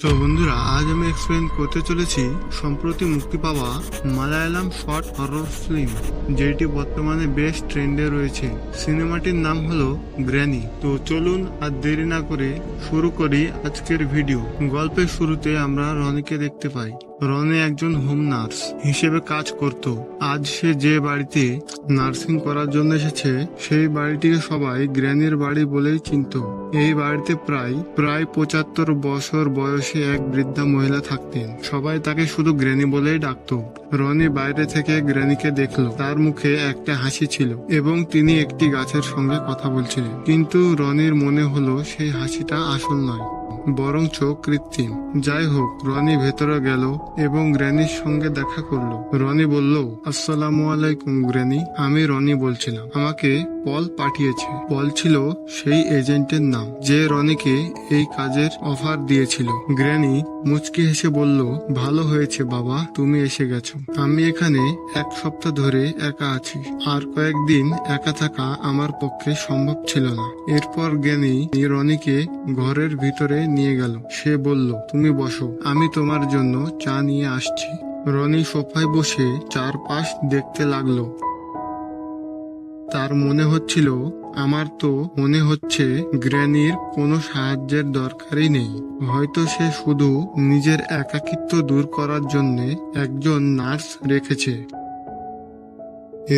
তো বন্ধুরা, আজ আমি এক্সপ্লেন করতে চলেছি সম্প্রতি মুক্তি পাওয়া মালায়ালাম শর্ট হরর ফিল্ম, যেটি বর্তমানে বেশ ট্রেন্ডে রয়েছে। সিনেমাটির নাম হলো গ্র্যানি। তো চলুন আর দেরি না করে শুরু করি আজকের ভিডিও। গল্পের শুরুতে আমরা রনিকে দেখতে পাই। রনি একজন হোম নার্স হিসেবে কাজ করত। আজ সে যে বাড়িতে নার্সিং করার জন্য এসেছে, সেই বাড়িটিকে সবাই গ্র্যানির বাড়ি বলেই চিনত। এই বাড়িতে প্রায় 75 বছর বয়সী এক বৃদ্ধা মহিলা থাকতেন। সবাই তাকে শুধু গ্র্যানি বলেই ডাকতো। রনি বাইরে থেকে গ্র্যানিকে দেখলো। তার মুখে একটা হাসি ছিল এবং তিনি একটি গাছের সঙ্গে কথা বলছিলেন। কিন্তু রনির মনে হলো সেই হাসিটা আসল নয়, বরঞ্চ কৃত্রিম। যাই হোক, রনি ভেতরে গেল এবং গ্র্যানির সঙ্গে দেখা করলো। রনি বলল, আসসালামু আলাইকুম গ্র্যানি, আমি রনি বলছিলাম। আমাকে পল পাঠিয়েছে। পল ছিল সেই এজেন্টের নাম যে রনিকে এই কাজের অফার দিয়েছিল। গ্র্যানি মুচকি হেসে বলল, ভালো হয়েছে বাবা, তুমি এসে গেছো। আমি এখানে 1 সপ্তাহ ধরে একা আছি, আর কয়েকদিন একা থাকা আমার পক্ষে সম্ভব ছিল না। এরপর গ্র্যানি রনিকে ঘরের ভিতরে নিয়ে গেল। সে বলল, তুমি বসো, আমি তোমার জন্য চা নিয়ে আসছি। রনি সোফায় বসে চারপাশ দেখতে লাগলো। তার মনে হচ্ছিল, আমার তো মনে হচ্ছে গ্র্যানির কোনো সাহায্যের দরকারই নেই। হয়তো সে শুধু নিজের একাকিত্ব দূর করার জন্য একজন নার্স রেখেছে।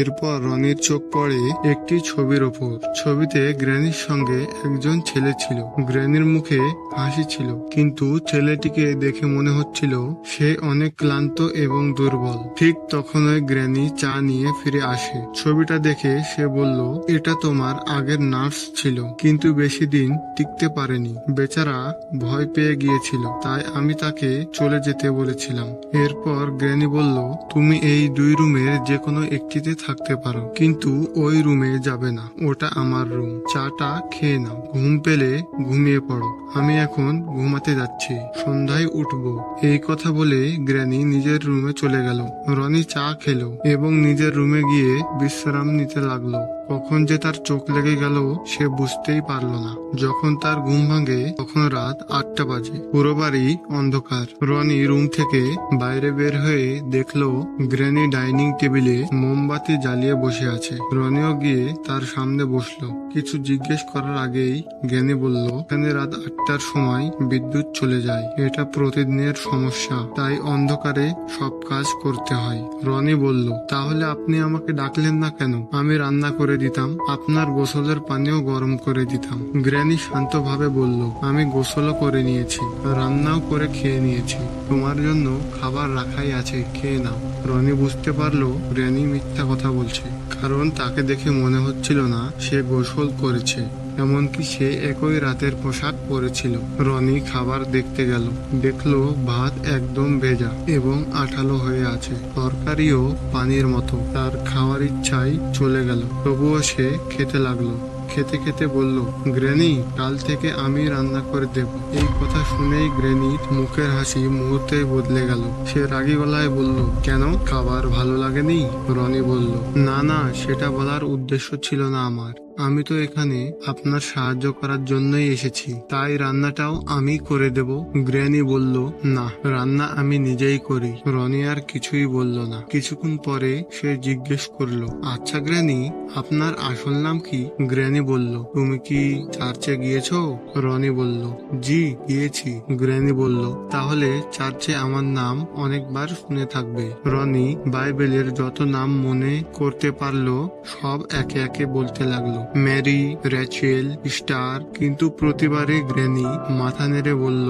এরপর রনির চোখ পড়ে একটি ছবির ওপর। ছবিতে গ্র্যানির সঙ্গে একজন ছেলে ছিল। গ্র্যানির মুখে হাসি ছিল, কিন্তু ছেলেটিকে দেখে মনে হচ্ছিল সে অনেক ক্লান্ত এবং দুর্বল। ঠিক তখনই গ্র্যানি চা নিয়ে ফিরে আসে। ছবিটা দেখে সে বলল, এটা তোমার আগের নার্স ছিল, কিন্তু বেশি দিন টিকতে পারেনি। বেচারা ভয় পেয়ে গিয়েছিল, তাই আমি তাকে চলে যেতে বলেছিলাম। এরপর গ্র্যানি বলল, তুমি এই 2 রুমের যে কোনো একটিতে থাকতে পারো, কিন্তু ওই রুমে যাবে না, ওটা আমার রুম। চাটা খেয়ে নাও, ঘুম পেলে ঘুমিয়ে পড়ো। আমি এখন ঘুমাতে যাচ্ছি, সন্ধ্যায় উঠবো। এই কথা বলে গ্র্যানি নিজের রুমে চলে গেল। রনি চা খেলো এবং নিজের রুমে গিয়ে বিশ্রাম নিতে লাগলো। কখন যে তার চোখ লেগে গেল সে বুঝতেই পারলো না। যখন তার ঘুম ভাঙে তখন রাত 8টা বাজে। পুরো বাড়ি অন্ধকার। রনি রুম থেকে বাইরে বের হয়ে দেখলো গ্র্যানি ডাইনিং টেবিলে মোমবাতি জ্বালিয়ে বসে আছে। রনিও গিয়ে তার সামনে বসলো। কিছু জিজ্ঞেস করার আগেই গ্র্যানি বলল, এখানে রাত 8টার সময় বিদ্যুৎ চলে যায়। এটা প্রতিদিনের সমস্যা, তাই অন্ধকারে সব কাজ করতে হয়। রনি বলল, তাহলে আপনি আমাকে ডাকলেন না কেন? আমি রান্না করে দিতাম, আপনার গোসলের পানিও গরম করে দিতাম। গ্র্যানি শান্তভাবে বলল, আমি গোসলও করে নিয়েছি, রান্নাও করে খেয়ে নিয়েছি। তোমার জন্য খাবার রাখাই আছে, খেয়ে নাও। রনি বুঝতে পারলো গ্র্যানি মিথ্যা কথা বলছে, কারণ তাকে দেখে মনে হচ্ছিল না সে গোসল করেছে। এমনকি সে একই রাতের পোশাক পরেছিল। রনি খাবার দেখতে গেল। দেখলো ভাত একদম ভেজা এবং আঠালো হয়ে আছে, তরকারিও পানির মতো। তার খাওয়ার ইচ্ছাই চলে গেল, তবুও সে খেতে লাগলো। খেতে খেতে বলল, গ্র্যানি, কাল থেকে আমি রান্না করে দেব। এই কথা শুনেই গ্র্যানির মুখের হাসি মুহূর্তে বদলে গেল। সে রাগী গলায় বলল, কেন, খাবার ভালো লাগেনি? রনি বলল, না না, সেটা বলার উদ্দেশ্য ছিল না আমার। আমি তো এখানে আপনার সাহায্য করার জন্যই এসেছি, তাই রান্নাটাও আমি করে দেব। গ্র্যানি বলল, না, রান্না আমি নিজেই করি। রনি আর কিছুই বলল না। কিছুক্ষণ পরে সে জিজ্ঞেস করলো, আচ্ছা গ্র্যানি, আপনার আসল নাম কি? গ্র্যানি বলল, তুমি কি চার্চে গিয়েছো? রনি বলল, জি গিয়েছি। গ্র্যানি বলল, তাহলে চার্চে আমার নাম অনেকবার শুনে থাকবে। রনি বাইবেলের যত নাম মনে করতে পারলো সব একে একে বলতে লাগলো, ম্যারি, রেচেল, স্টার। কিন্তু প্রতিবারই গ্র্যানি মাথা নেড়ে বলল,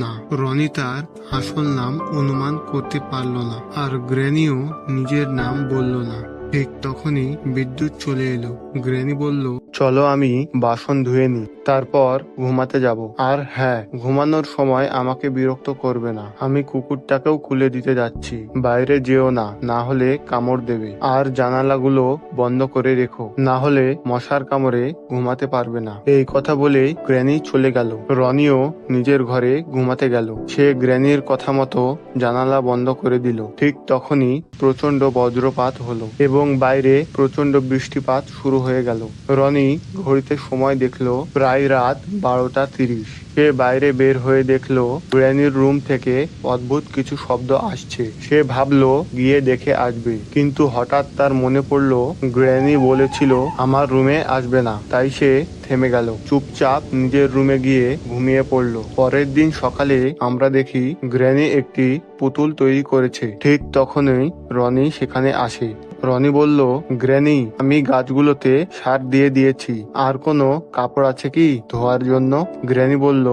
না। রনি তার আসল নাম অনুমান করতে পারল না, আর গ্র্যানিও নিজের নাম বলল না। ঠিক তখনই বিদ্যুৎ চলে এলো। গ্র্যানি বলল, চলো আমি বাসন ধুয়ে নি, তারপর ঘুমাতে যাব। আর হ্যাঁ, ঘুমানোর সময় আমাকে বিরক্ত করবে না। আমি কুকুরটাকেও খুলে দিতে যাচ্ছি। বাইরে যেও না, না হলে কামড় দেবে। আর জানালাগুলো বন্ধ করে রেখো, না হলে মশার কামড়ে ঘুমাতে পারবে না। এই কথা বলে গ্র্যানি চলে গেল। রনিও নিজের ঘরে ঘুমাতে গেল। সে গ্র্যানির কথা মতো জানালা বন্ধ করে দিল। ঠিক তখনই প্রচন্ড বজ্রপাত হলো এবং এবং বাইরে প্রচন্ড বৃষ্টিপাত শুরু হয়ে গেল। রনি ঘড়িতে সময় দেখলো প্রায় রাত 12:30। সে বাইরে বের হয়ে দেখলো গ্র্যানির রুম থেকে অদ্ভুত কিছু শব্দ আসছে। সে ভাবলো গিয়ে দেখে আসবে, কিন্তু হঠাৎ তার মনে পড়লো গ্র্যানি বলেছিল আমার রুমে আসবে না। তাই সে থেমে গেল, চুপচাপ নিজের রুমে গিয়ে ঘুমিয়ে পড়লো। পরের দিন সকালে আমরা দেখি গ্র্যানি একটি পুতুল তৈরি করেছে। ঠিক তখনই রনি সেখানে আসে। রনি বলল, গ্র্যানি, আমি গাছগুলোতে সার দিয়ে দিয়েছি। আর কোনো কাপড় আছে কি ধোয়ার জন্য? গ্র্যানি বলল,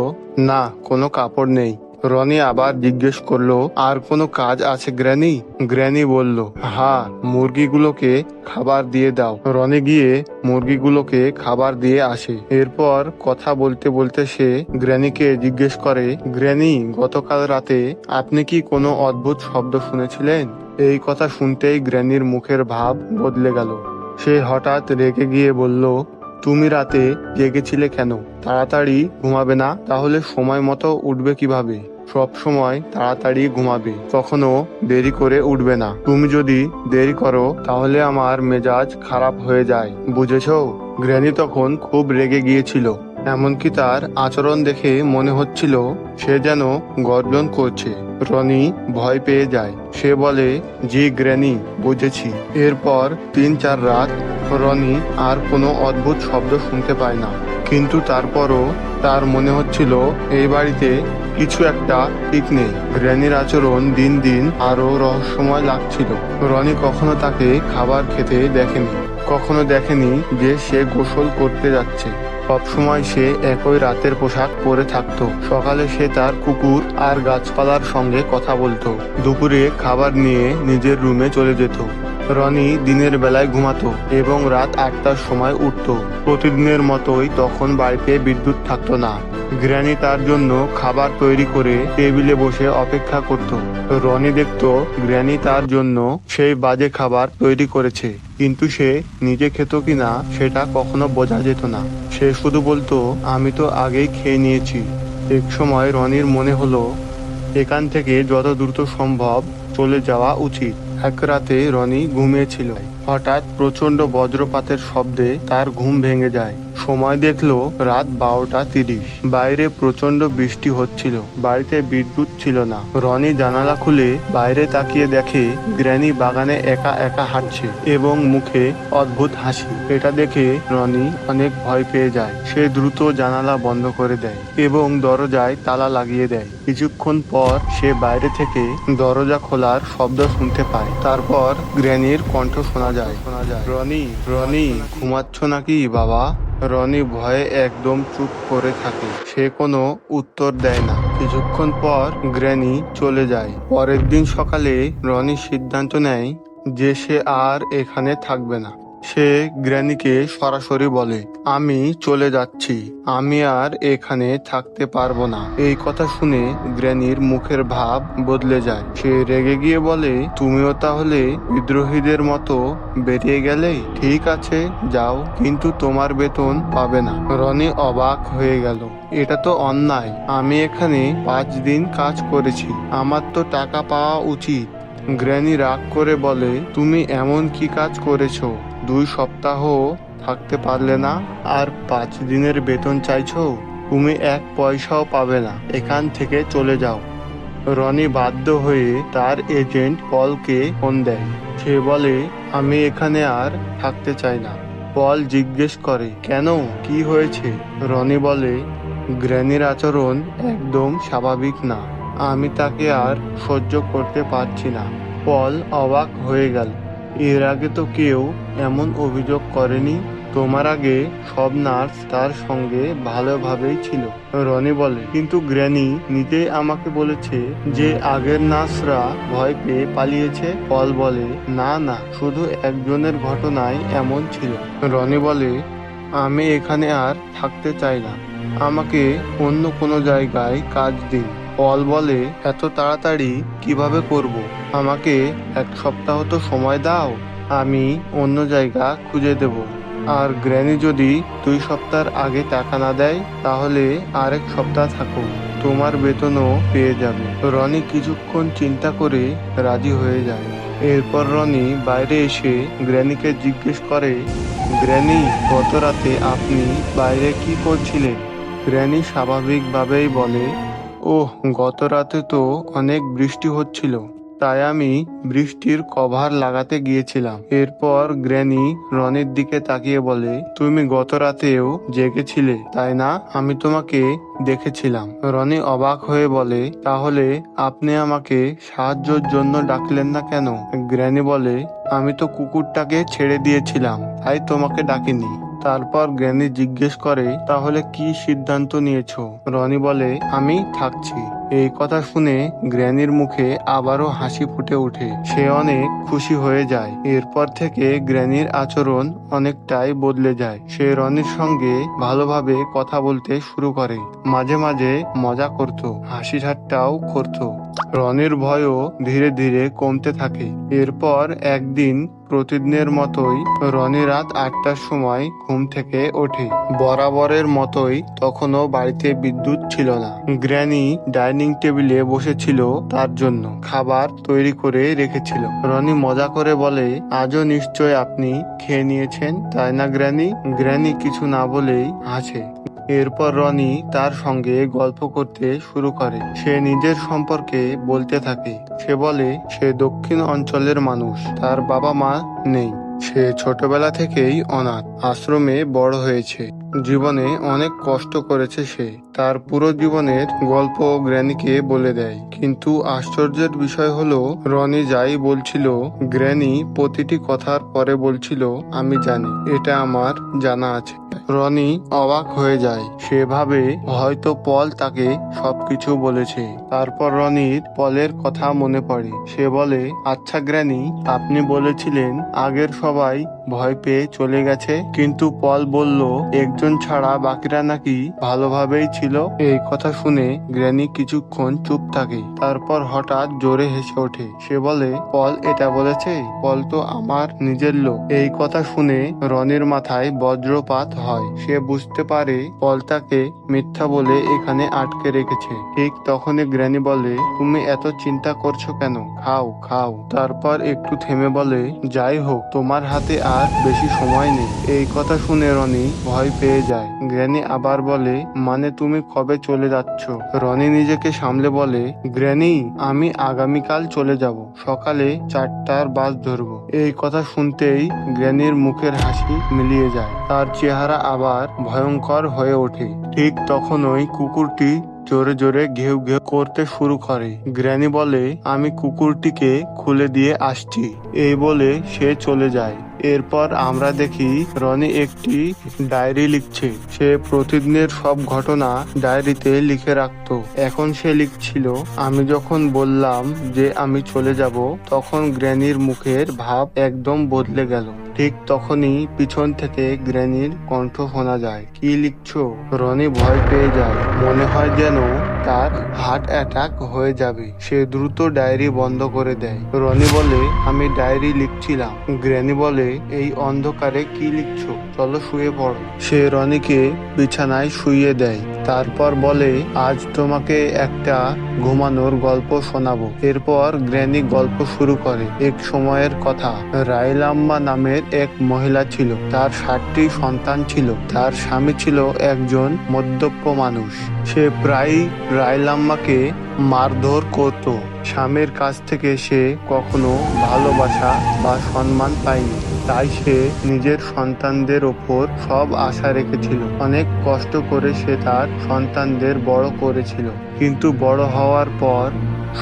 না, কোনো কাপড় নেই। রনি আবার জিজ্ঞেস করলো, আর কোনো কাজ আছে গ্র্যানি? গ্র্যানি বলল, হ্যাঁ, মুরগিগুলোকে খাবার দিয়ে দাও। রনি গিয়ে মুরগিগুলোকে খাবার দিয়ে আসে। এরপর কথা বলতে বলতে সে গ্র্যানিকে জিজ্ঞেস করে, গ্র্যানি, গতকাল রাতে আপনি কি কোনো অদ্ভুত শব্দ শুনেছিলেন? এই কথা শুনতেই গ্র্যানির মুখের ভাব বদলে গেল। সে হঠাৎ রেগে গিয়ে বলল, তুমি রাতে জেগেছিলে কেন? তাড়াতাড়ি ঘুমাবে না? তাহলে সময় মতো উঠবে কিভাবে? সব সময় তাড়াতাড়ি ঘুমাবে, কখনো দেরি করে উঠবে না। তুমি যদি দেরি করো তাহলে আমার মেজাজ খারাপ হয়ে যায়, বুঝেছো? গ্র্যানি তখন খুব রেগে গিয়েছিল। এমনকি তার আচরণ দেখে মনে হচ্ছিল সে যেন গর্জন করছে। রনি ভয় পেয়ে যায়। সে বলে, জি গ্র্যানি, বুঝেছি। এরপর 3-4 রাত রনি আর কোনো অদ্ভুত শব্দ শুনতে পায় না। কিন্তু তারপরও তার মনে হচ্ছিল এই বাড়িতে কিছু একটা ঠিক নেই। গ্র্যানির আচরণ দিন দিন আরো রহস্যময় লাগছিল। রনি কখনো তাকে খাবার খেতে দেখেনি, কখনো দেখেনি যে সে গোসল করতে যাচ্ছে। সবসময় সে একই রাতের পোশাক পরে থাকতো। সকালে সে তার কুকুর আর গাছপালার সঙ্গে কথা বলতো। দুপুরে খাবার নিয়ে নিজের রুমে চলে যেত। রনি দিনের বেলায় ঘুমাতো এবং রাত 8টার সময় উঠতো। প্রতিদিনের মতোই তখন বাড়িতে বিদ্যুৎ থাকতো না। গ্র্যানি তার জন্য খাবার তৈরি করে টেবিলে বসে অপেক্ষা করত। রনি দেখতো গ্র্যানি তার জন্য সেই বাজে খাবার তৈরি করেছে, কিন্তু সে নিজে খেত কিনা সেটা কখনো বোঝা যেত না। সে শুধু বলতো, আমি তো আগেই খেয়ে নিয়েছি। এক সময় রনির মনে হলো এখান থেকে যত দ্রুত সম্ভব চলে যাওয়া উচিত। এক রাতে রনি ঘুমিয়েছিল। হঠাৎ প্রচন্ড বজ্রপাতের শব্দে তার ঘুম ভেঙে যায়। সময় দেখলো রাত 12:30। বাইরে প্রচন্ড বৃষ্টি হচ্ছিল। বাড়িতে বিদ্যুৎ ছিল না। রনি জানালা খুলে বাইরে তাকিয়ে দেখে গ্র্যানি বাগানে একা একা হাঁটছে এবং মুখে অদ্ভুত হাসি। এটা দেখে রনি অনেক ভয় পেয়ে যায়। সে দ্রুত জানালা বন্ধ করে দেয় এবং দরজায় তালা লাগিয়ে দেয়। কিছুক্ষণ পর সে বাইরে থেকে দরজা খোলার শব্দ শুনতে পায়। তারপর গ্র্যানির কণ্ঠ শোনা যায়। রনি, রনি, ঘুমাচ্ছ নাকি বাবা? রনি ভয়ে একদম চুপ করে থাকে। সে কোনো উত্তর দেয় না। কিছুক্ষণ পর গ্র্যানি চলে যায়। পরের দিন সকালে রনি সিদ্ধান্ত নেয় যে সে আর এখানে থাকবে না। সে গ্র্যানিকে সরাসরি বলে, আমি চলে যাচ্ছি, আমি আর এখানে থাকতে পারবো না। এই কথা শুনে গ্র্যানির মুখের ভাব বদলে যায়। সে রেগে গিয়ে বলে, তুমিও তাহলে বিদ্রোহীদের মতো বেরিয়ে গেলে? ঠিক আছে, যাও, কিন্তু তোমার বেতন পাবে না। রনি অবাক হয়ে গেল। এটা তো অন্যায়। আমি এখানে 5 দিন কাজ করেছি, আমার তো টাকা পাওয়া উচিত। গ্র্যানি রাগ করে বলে, তুমি এমন কি কাজ করেছো? 2 সপ্তাহ থাকতে পারলে না, আর 5 দিনের বেতন চাইছো? তুমি 1 পয়সাও পাবে না। এখান থেকে চলে যাও। রনি বাধ্য হয়ে তার এজেন্ট পলকে ফোন দেয়। সে বলে, আমি এখানে আর থাকতে চাই না। পল জিজ্ঞেস করে, কেন, কি হয়েছে? রনি বলে, গ্র্যানির আচরণ একদম স্বাভাবিক না, আমি তাকে আর সহ্য করতে পারছি না। পল অবাক হয়ে গেল। এর আগে তো কেউ এমন অভিযোগ করেনি। তোমার আগে সব নার্স তার সঙ্গে ভালোভাবেই ছিল। রনি বলে, কিন্তু গ্র্যানি নিজেই আমাকে বলেছে যে আগের নার্সরা ভয় পেয়ে পালিয়েছে। পল বলে, না না, শুধু একজনের ঘটনায় এমন ছিল। রনি বলে, আমি এখানে আর থাকতে চাই না, আমাকে অন্য কোনো জায়গায় কাজ দিন। পল বলে, এত তাড়াতাড়ি কিভাবে করব? আমাকে 1 সপ্তাহ তো সময় দাও, আমি অন্য জায়গা খুঁজে দেব। আর গ্র্যানি যদি 2 সপ্তাহের আগে টাকা না দেয় তাহলে আরেক সপ্তাহ থাকো, তোমার বেতনও পেয়ে যাবে। রনি কিছুক্ষণ চিন্তা করে রাজি হয়ে যায়। এরপর রনি বাইরে এসে গ্র্যানিকে জিজ্ঞেস করে, গ্র্যানি, গত রাতে আপনি বাইরে কি করছিলেন? গ্র্যানি স্বাভাবিকভাবেই বলে, ওহ, গত রাতে তো অনেক বৃষ্টি হচ্ছিল, তাই আমি বৃষ্টির কভার লাগাতে গিয়েছিলাম। এরপর গ্র্যানি রনির দিকে তাকিয়ে বলে, তুমি গত রাতেও জেগেছিলে তাই না? আমি তোমাকে দেখেছিলাম। রনি অবাক হয়ে বলে, তাহলে আপনি আমাকে সাহায্যের জন্য ডাকলেন না কেন? গ্র্যানি বলে, আমি তো কুকুরটাকে ছেড়ে দিয়েছিলাম, তাই তোমাকে ডাকিনি। তারপর গ্র্যানি জিজ্ঞেস করে, তাহলে কি সিদ্ধান্ত নিয়েছো? রনি বলে, আমি থাকছি। এই কথা শুনে গ্র্যানির মুখে আবারও হাসি ফুটে ওঠে। সে অনেক খুশি হয়ে যায়। এরপর থেকে গ্র্যানির আচরণ অনেকটাই বদলে যায়। সে রনির সঙ্গে ভালোভাবে কথা বলতে শুরু করে, মাঝে মাঝে মজা করত, হাসি ঠাট্টাও করত। রনির ভয়ও ধীরে ধীরে কমতে থাকে। এরপর একদিন প্রতিদিনের মতোই রনি রাত 8টার সময় ঘুম থেকে ওঠে। বরাবরের মতোই তখনও বাড়িতে বিদ্যুৎ ছিল না। গ্র্যানি ডাইনিং টেবিলে বসেছিল, তার জন্য খাবার তৈরি করে রেখেছিল। রনি মজা করে বলে, আজও নিশ্চয় আপনি খেয়ে নিয়েছেন, তাই না গ্র্যানি? গ্র্যানি কিছু না বলেই হাসে। এরপর রনি তার সঙ্গে গল্প করতে শুরু করে। সে নিজের সম্পর্কে বলতে থাকে। সে বলে, সে দক্ষিণ অঞ্চলের মানুষ, তার বাবা মা নেই। সে ছোটবেলা থেকেই অনাথ আশ্রমে বড় হয়েছে। জীবনে অনেক কষ্ট করেছে সে। তার পুরো জীবনের গল্প গ্র্যানিকে বলে দেয়। কিন্তু আশ্চর্যের বিষয় হলো, রনি যাই বলছিল, গ্র্যানি প্রতিটি কথার পরে বলছিল, আমি জানি, এটা আমার জানা আছে। রনি অবাক হয়ে যায়। সে ভাবে হয়তো পল তাকে সবকিছু বলেছে। তারপর রনির পলের কথা মনে পড়ে। সে বলে, আচ্ছা গ্র্যানি, আপনি বলেছিলেন আগের সবাই ভয় পেয়ে চলে গেছে, কিন্তু পল বলল একজন ছাড়া বাকিরা নাকি ভালোভাবেই ছিল। এই কথা শুনে গ্র্যানি কিছুক্ষণ চুপ থাকে। তারপর হঠাৎ জোরে হেসে ওঠে। সে বলে, পল এটা বলেছে? পল তো আমার নিজের লোক। এই কথা শুনে রনির মাথায় বজ্রপাত হয়। সে বুঝতে পারে পল তাকে মিথ্যা বলে এখানে আটকে রেখেছে। ঠিক তখনই গ্র্যানি বলে, তুমি এত চিন্তা করছো কেন? খাও খাও। তারপর একটু থেমে বলে, যাই হোক, তোমার হাতে আর বেশি সময় নেই। এই কথা শুনে রনি ভয় পেয়ে যায়। গ্র্যানি আবার বলে, মানে তুমি কবে চলে যাচ্ছ? রনি নিজেকে সামলে বলে, গ্র্যানি, আমি আগামীকাল চলে যাব, সকালে 4টার বাস ধরবো। এই কথা শুনতেই গ্র্যানির মুখের হাসি মিলিয়ে যায়। তার চেহারা আবার ভয়ঙ্কর হয়ে ওঠে। ঠিক তখনই কুকুরটি জোরে জোরে ঘেউ ঘেউ করতে শুরু করে। গ্র্যানি বলে, আমি কুকুরটিকে খুলে দিয়ে আসছি। এই বলে সে চলে যায়। এরপর আমরা দেখি রনি একটি ডায়েরি লিখছে। সে প্রতিদিনের সব ঘটনা ডায়েরিতে লিখে রাখতো। এখন সে লিখছিল, আমি যখন বললাম যে আমি চলে যাব, তখন গ্র্যানির মুখের ভাব একদম বদলে গেল। ঠিক তখনই পিছন থেকে গ্র্যানির কণ্ঠ শোনা যায়, কি লিখছো? রনি ভয় পেয়ে যায়। মনে হয় যেন তার হার্ট অ্যাটাক হয়ে যাবে। সে দ্রুত ডায়েরি বন্ধ করে দেয়। রনি বলে, আমি ডায়েরি লিখছিলাম। গ্র্যানি বলে, এই অন্ধকারে কি লিখছো? চলো শুয়ে পড়ো। সে রনিকে বিছানায় শুইয়ে দেয়। তারপর বলে, আজ তোমাকে একটা ঘুমানোর গল্প শোনাবো। এরপর গ্র্যানি গল্প শুরু করে। এক সময়ের কথা, রাইলাম্মা নামের এক মহিলা ছিল। তার 7টি সন্তান ছিল। তার স্বামী ছিল একজন মদ্যপ মানুষ। সে প্রায়ই রাইলাম্মাকে মারধর করত। স্বামীর কাছ থেকে সে কখনো ভালোবাসা বা সম্মান পায়নি। তাই সে নিজের সন্তানদের ওপর সব আশা রেখেছিল। অনেক কষ্ট করে সে তার সন্তানদের বড় করেছিল। কিন্তু বড় হওয়ার পর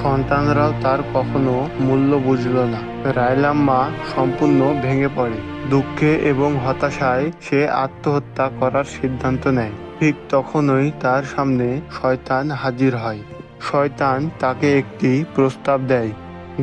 সন্তানরাও তার কখনো মূল্য বুঝল না। রাইলাম্মা সম্পূর্ণ ভেঙে পড়ে। দুঃখে এবং হতাশায় সে আত্মহত্যা করার সিদ্ধান্ত নেয়। ঠিক তখনই তার সামনে শয়তান হাজির হয়। শয়তান তাকে একটি প্রস্তাব দেয়।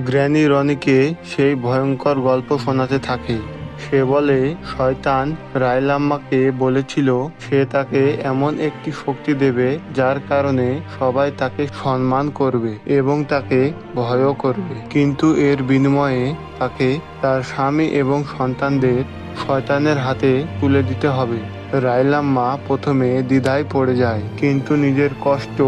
গ্র্যানি রনিকে সেই ভয়ঙ্কর গল্প শোনাতে থাকে। সে বলে, শয়তান রাইলাম্মাকে বলেছিল সে তাকে এমন একটি শক্তি দেবে যার কারণে সবাই তাকে সম্মান করবে এবং তাকে ভয়ও করবে। কিন্তু এর বিনিময়ে তাকে তার স্বামী এবং সন্তানদের শয়তানের হাতে তুলে দিতে হবে। রাইলাম্মা প্রথমে দ্বিধায় পড়ে যায়, কিন্তু নিজের কষ্ট,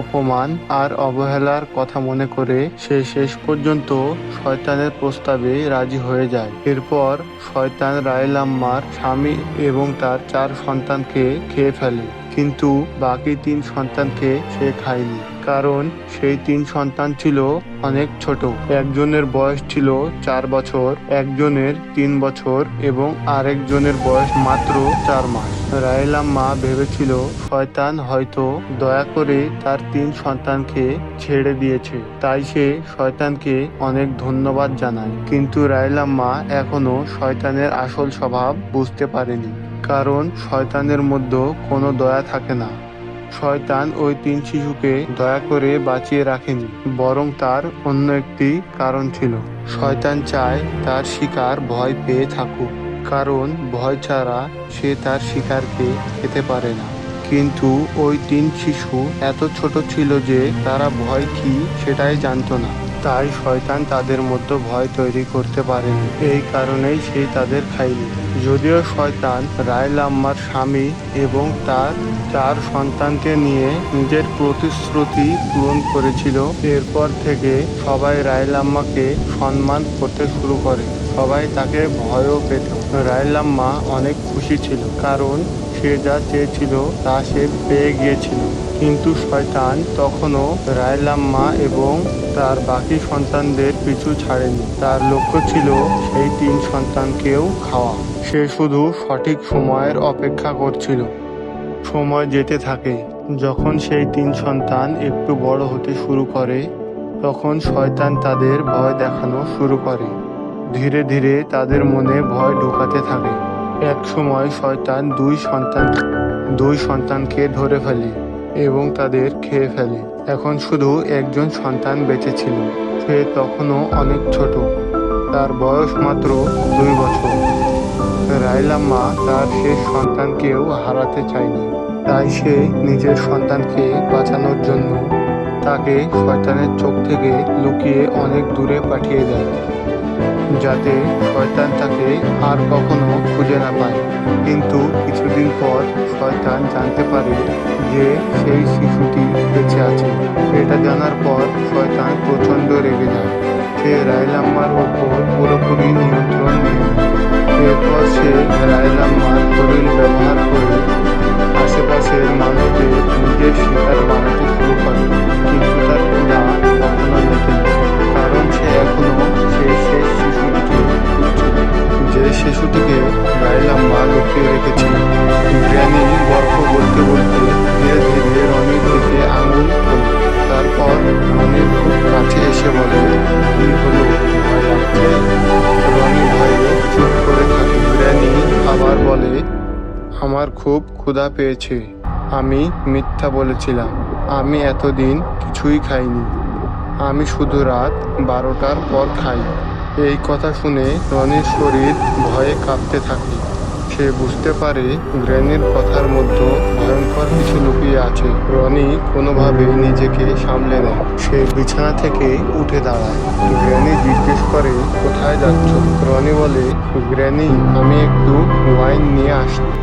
অপমান আর অবহেলার কথা মনে করে সে শেষ পর্যন্ত শয়তানের প্রস্তাবে রাজি হয়ে যায়। এরপর শয়তান রাহেল আম্মার স্বামী এবং তার 4 সন্তানকে খেয়ে ফেলে, কিন্তু বাকি 3 সন্তানকে সে খায়নি, কারণ সেই 3 সন্তান ছিল অনেক ছোট। একজনের বয়স ছিল 4 বছর, একজনের 3 বছর এবং আরেকজনের বয়স মাত্র 4 মাস। রাহেল আম্মা ভেবেছিল শয়তান হয়তো দয়া করে তার 3 সন্তানকে ছেড়ে দিয়েছে, তাই সে শয়তানকে অনেক ধন্যবাদ জানায়। কিন্তু রাহেল আম্মা এখনো শয়তানের আসল স্বভাব বুঝতে পারেনি, কারণ শয়তানের মধ্যে কোনো দয়া থাকে না। শয়তান ওই 3 শিশুকে দয়া করে বাঁচিয়ে রাখেনি, বরং তার অন্য একটি কারণ ছিল। শয়তান চায় তার শিকার ভয় পেয়ে থাকুক, কারণ ভয় ছাড়া সে তার শিকারকে খেতে পারে না। কিন্তু ওই 3 শিশু এত ছোট ছিল যে তারা ভয় কি সেটাই জানতো না, তাই শয়তান তাদের মধ্যে ভয় তৈরি করতে পারেনি। এই কারণেই সে তাদের খায়নি। যদিও শয়তান রাহেল আম্মার স্বামী এবং তার 4 সন্তানকে নিয়ে নিজের প্রতিশ্রুতি পূরণ করেছিল, এরপর থেকে সবাই রাহেল আম্মাকে সম্মান করতে শুরু করে। সবাই তাকে ভয়ও পেত। রাহেল আম্মা অনেক খুশি ছিল, কারণ সে যা চেয়েছিল তা সে পেয়ে গিয়েছিল। কিন্তু শয়তান তখনও রাহেল আম্মা এবং তার বাকি সন্তানদের পিছু ছাড়েনি। তার লক্ষ্য ছিল সেই 3 সন্তানকেও খাওয়া। সে শুধু সঠিক সময়ের অপেক্ষা করছিল। সময় যেতে থাকে। যখন সেই 3 সন্তান একটু বড় হতে শুরু করে, তখন শয়তান তাদের ভয় দেখানো শুরু করে। ধীরে ধীরে তাদের মনে ভয় ঢোকাতে থাকে। এক সময় শয়তান 2 সন্তানকে ধরে ফেলে এবং তাদের খেয়ে ফেলে। এখন শুধু একজন সন্তান বেঁচে ছিল। সে তখনও অনেক ছোট, তার বয়স মাত্র 2 বছর। রাহেল আম্মা তার শেষ সন্তানকেও হারাতে চায়নি, তাই সে নিজের সন্তানকে বাঁচানোর জন্য তাকে শয়তানের চোখ থেকে লুকিয়ে অনেক দূরে পাঠিয়ে দেয়, যাতে শয়তান তাকে আর কখনো খুঁজে না পায়। কিন্তু কিছুদিন পর শয়তান জানতে পারে যে সেই শিশুটি বেঁচে আছে। এটা জানার পর শয়তান প্রচণ্ড রেগে যায়। সে রাহেল আম্মার ওপর পুরোপুরি নিয়ন্ত্রণ নেয়। এরপর সে রাহেল আম্মার শরীর ব্যবহার করে আশেপাশের মানুষদের নিজের শিকার বানাতে শুরু করে। কিন্তু তার ক্ষুধা কখনো মেটেনি, কারণ সে এখনো সেই শেষ শিশুটিকে খুঁজছিল, যে শিশুটিকে রাহেল আম্মা লুকিয়ে রেখেছিল। গ্র্যানি গল্প বলতে বলতে ধীরে ধীরে রনির দিকে আঙুল তোলে। তারপর রনির খুব কাছে এসে বলে, কি হলো, ভয় লাগছে? রনি ভয়ে চুপ করে থাকে। গ্র্যানি আবার বলে, আমার খুব ক্ষুধা পেয়েছে। আমি মিথ্যা বলেছিলাম। আমি এতদিন কিছুই খাইনি। আমি শুধু রাত 12টার পর খাই। এই কথা শুনে রনির শরীর ভয়ে কাঁপতে থাকে। সে বুঝতে পারে গ্র্যানির কথার মধ্যে ভয়ঙ্কর কিছু লুকিয়ে আছে। রনি কোনোভাবে নিজেকে সামলে নেয়। সে বিছানা থেকে উঠে দাঁড়ায়। গ্র্যানি জিজ্ঞেস করে, কোথায় যাচ্ছ? রনি বলে, গ্র্যানি, আমি একটু ওয়াইন নিয়ে আসছি।